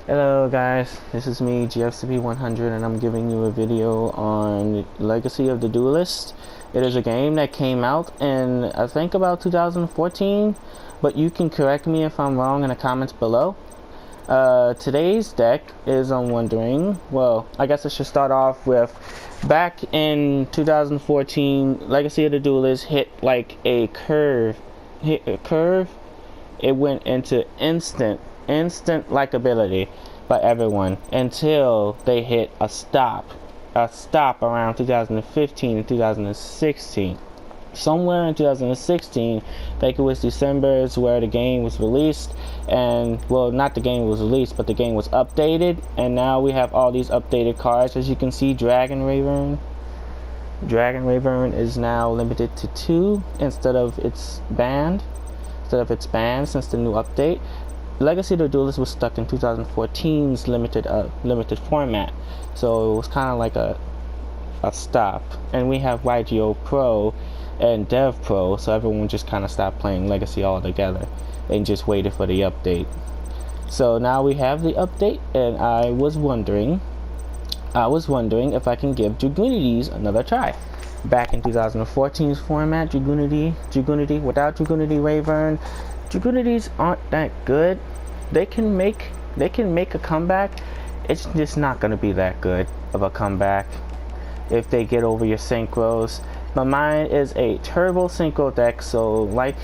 Hello guys, this is me, GFCP100, and I'm giving you a video on Legacy of the Duelist. It is a game that came out in, I think, about 2014, but you can correct me if I'm wrong in the comments below. Today's deck is, I'm wondering, well, I guess I should start off with, back in 2014, Legacy of the Duelist hit like a curve. It went into instant likability by everyone until they hit a stop around 2015 and 2016. Somewhere in 2016, I think it was December, is where the game was released, and well, not the game was released, but the game was updated, and now we have all these updated cards. As you can see, Dragon Rayburn is now limited to 2 instead of its banned since the new update. Legacy of the Duelist was stuck in 2014's limited format, so it was kind of like a stop. And we have YGO Pro and Dev Pro, so everyone just kind of stopped playing Legacy altogether and just waited for the update. So now we have the update, and I was wondering if I can give Dragunities another try. Back in 2014's format, Dragunity without Dragunity Rayburn, Dragunities aren't that good. They can make a comeback. It's just not going to be that good of a comeback if they get over your synchros. But mine is a turbo synchro deck, so like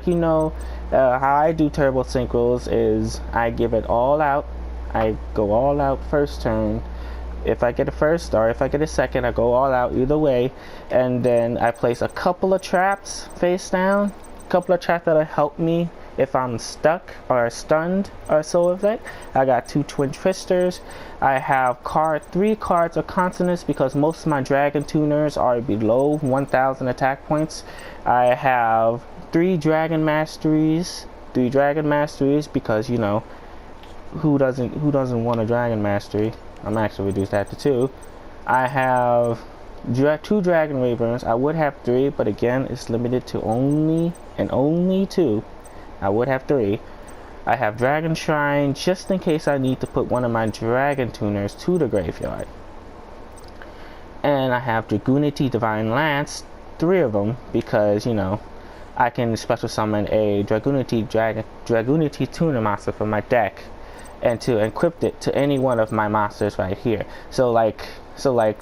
you know, how I do turbo synchros is I give it all out. I go all out first turn. If I get a first or if I get a second, I go all out either way, and then I place a couple of traps face down, a couple of traps that'll help me if I'm stuck or stunned or so of that. I got 2 Twin Twisters. I have 3 cards of Consonance because most of my Dragon Tuners are below 1,000 attack points. I have 3 Dragon Masteries because, you know, who doesn't want a Dragon Mastery? I'm actually reduced that to 2. I have 2 Dragon Rayburns. I would have 3, but again, it's limited to only 2. I would have 3. I have Dragon Shrine just in case I need to put one of my Dragon Tuners to the graveyard. And I have Dragunity Divine Lance, 3 of them, because, you know, I can special summon a Dragunity Tuner monster from my deck and to encrypt it to any one of my monsters right here. So like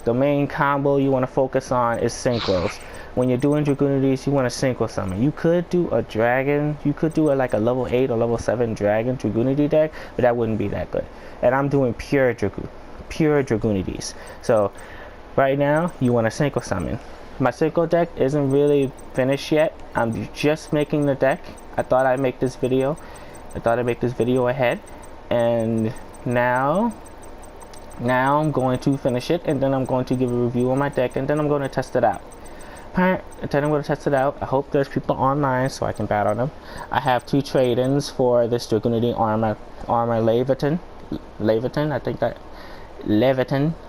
the main combo you want to focus on is synchros. When you're doing Dragunities, you want to synchro summon. You could do a dragon, you could do like a level 8 or level 7 dragon Dragunity deck, but that wouldn't be that good. And I'm doing pure Dragunities. So right now you want to synchro summon. My synchro deck isn't really finished yet. I'm just making the deck. I thought I'd make this video ahead. And now I'm going to finish it, and then I'm going to give a review on my deck, and then I'm going to test it out. I hope there's people online so I can battle them. I have 2 trade-ins for this Dragunity armor Leviathan.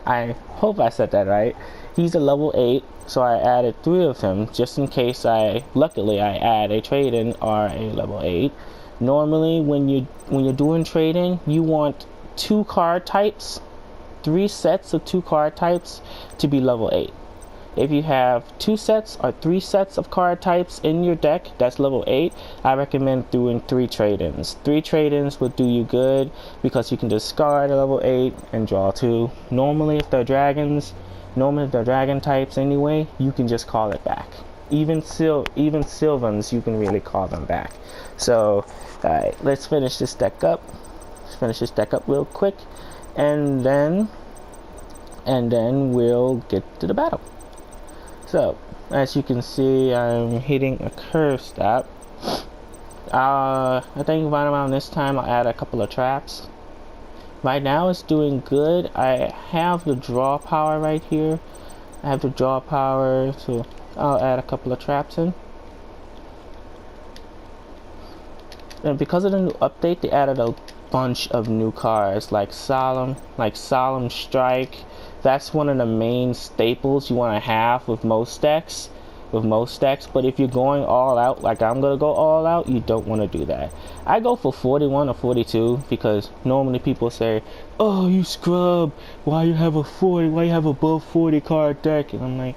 I hope I said that right. He's a level 8, so I added 3 of him just in case luckily I add a trade-in or a level 8. Normally, when you're doing trading, you want 2 card types, 3 sets of 2 card types to be level 8. If you have 2 sets or 3 sets of card types in your deck that's level 8, I recommend doing 3 trade-ins. 3 trade-ins would do you good because you can discard a level 8 and draw 2. Normally, if they're dragon types anyway, you can just call it back. Even Sylvans, you can really call them back. So, alright, let's finish this deck up. Real quick, and then we'll get to the battle. So, as you can see, I'm hitting a curve stop. I think right around this time I'll add a couple of traps. Right now it's doing good. I have the draw power right here. So I'll add a couple of traps in. And because of the new update, they added a bunch of new cards like Solemn Strike. That's one of the main staples you want to have with most decks. with most decks. But if you're going all out, like I'm gonna go all out, you don't want to do that. I go for 41 or 42 because normally people say, "Oh, you scrub. Why you have a 40? Why you have above 40 card deck?" And I'm like,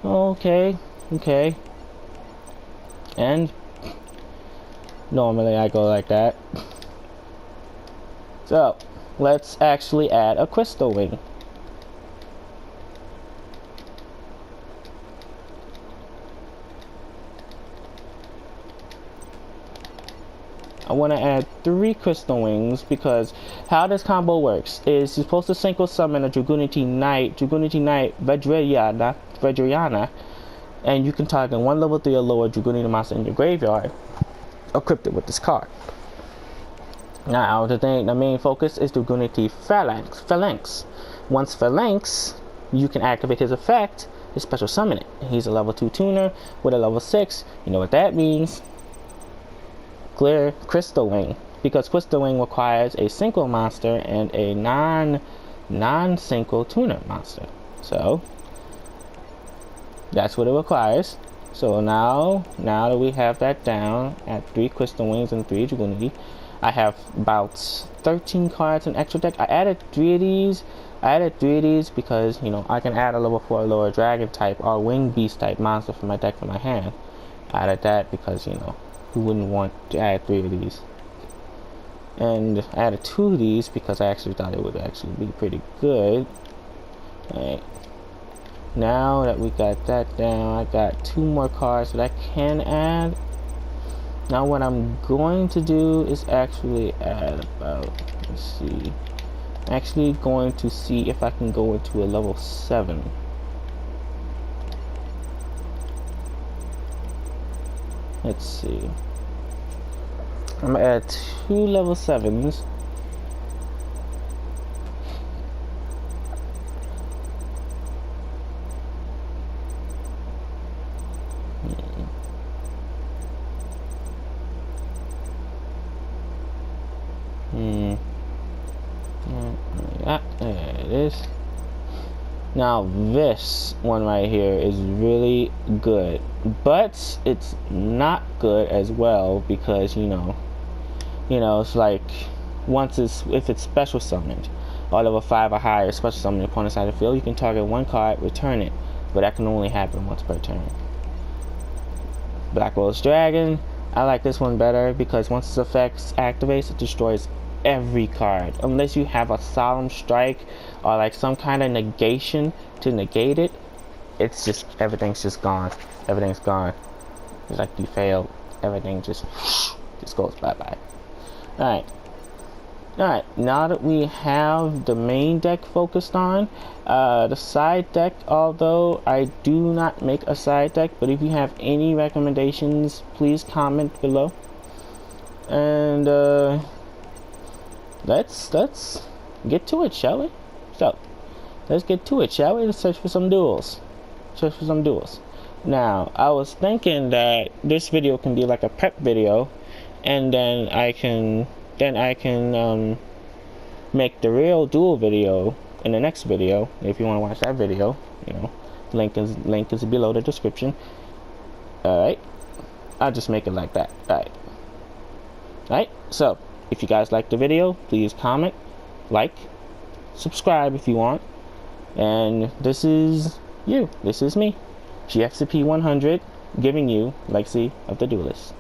oh, okay. And normally I go like that. So let's actually add a crystal wing. I want to add 3 crystal wings because how this combo works is you're supposed to single summon a Dragunity Knight Vedriana, and you can target 1 level 3 or lower Dragunity monster in your graveyard equipped with this card. Now the main focus is Dragunity Phalanx. Once Phalanx, you can activate his effect, his special summon it. He's a level 2 tuner with a level 6. You know what that means? Clear Crystal Wing, because Crystal Wing requires a single monster and a non-single tuner monster. So that's what it requires. So now that we have that down at 3 Crystal Wings and 3 Dragunity, I have about 13 cards in extra deck. I added 3 of these. Because, you know, I can add a level 4 lower dragon type or wing beast type monster from my deck for my hand. I added that because, you know, who wouldn't want to add 3 of these? And I added 2 of these because I actually thought it would actually be pretty good. Alright. Now that we got that down, I got 2 more cards that I can add. Now what I'm going to do is actually add about, let's see, I'm actually going to see if I can go into a level 7. Let's see. I'm gonna add 2 level 7s. There it is. Now this one right here is really good, but it's not good as well because you know it's like if it's special summoned or level 5 or higher, special summon the opponent's side of the field, you can target 1 card, return it, but that can only happen once per turn. Black Rose Dragon, I like this one better because once its effects activates, it destroys every card unless you have a solemn strike or like some kind of negation to negate it. It's just everything's just gone. Everything's gone. It's like you failed. Everything just goes bye-bye. Alright, now that we have the main deck focused on, the side deck, although I do not make a side deck, but if you have any recommendations, please comment below. And let's get to it, shall we? So, let's get to it, shall we? Let's search for some duels. Now, I was thinking that this video can be like a prep video, and then I can make the real duel video in the next video. If you want to watch that video, you know, link is below the description. Alright, I'll just make it like that. Alright, so if you guys like the video, please comment, like, subscribe if you want. And this is me, GFCP 100, giving you Legacy of the Duelist.